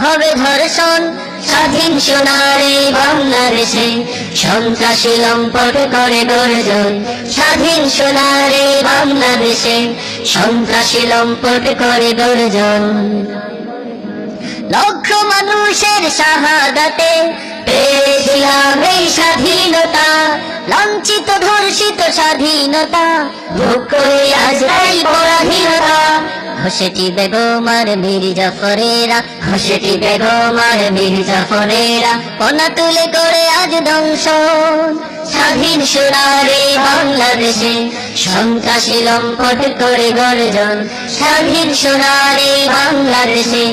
হবে ধর্ষণ স্বাধীন সোনার এই বাংলাদেশে সন্ত্রাসী লম্পট করে গর্জন স্বাধীন সোনার এই বাংলাদেশে সন্ত্রাসী লম্পট করে গর্জন লক্ষ মানুষের শাহাদাতে পেয়েছিলাম এই স্বাধীনতা লাঞ্ছিত ধর্ষিত স্বাধীনতা ভোগ করে আজ এই পরাধীনতা ঘষেটি বেগম আর মীর জাফরেরা ঘষেটি বেগম আর মীর জাফরেরা কণা তুলে করে আজ ধ্বংসন স্বাধীন সোনার এই বাংলাদেশে সন্ত্রাসী লম্পট করে গর্জন স্বাধীন সোনার এই বাংলাদেশে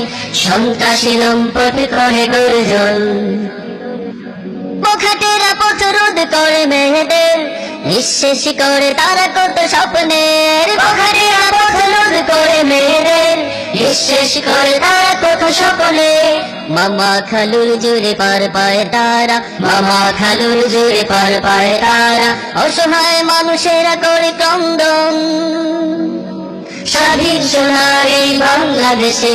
সন্ত্রাসী লম্পট করে গর্জন বখাটেরা পথ রোধ করে মেয়েদের নিঃশেষ করে তারা কত স্বপ্নের বখাটেরা পথ রোধ করে মেয়েদের নিঃশেষ করে তারা কত স্বপ্নে মামা খালুর জুড়ে পার পায় তারা মামা খালুর জুড়ে পার পায় তারা অসহায় মানুষেরা করে ক্রন্দন স্বাধীন সোনার এই বাংলাদেশে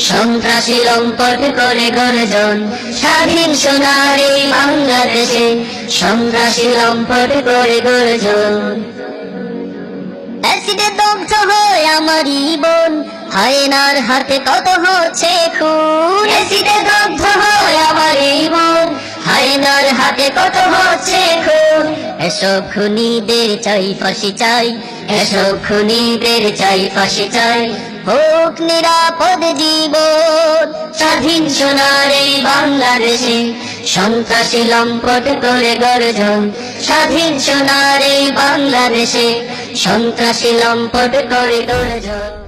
সন্ত্রাসী লম্পট করে গর্জন স্বাধীন সোনার এই বাংলাদেশে সন্ত্রাসী লম্পট করে গর্জন অ্যাসিডে দগ্ধ হয় আমারই বোন হায়নার হাতে কত হচ্ছে খুন অ্যাসিডে দগ্ধ হয় আমারই বোন হায়নার হাতে কত হচ্ছে খুন এসব খুনিদের চাই ফাঁসি চাই এসব খুনিদের চাই ফাঁসি চাই হোক নিরাপদ জীবন স্বাধীন সোনার এই বাংলাদেশে সন্ত্রাসী লম্পট করে গর্জন স্বাধীন সোনার এই বাংলাদেশে সন্ত্রাসী লম্পট করে গর্জন।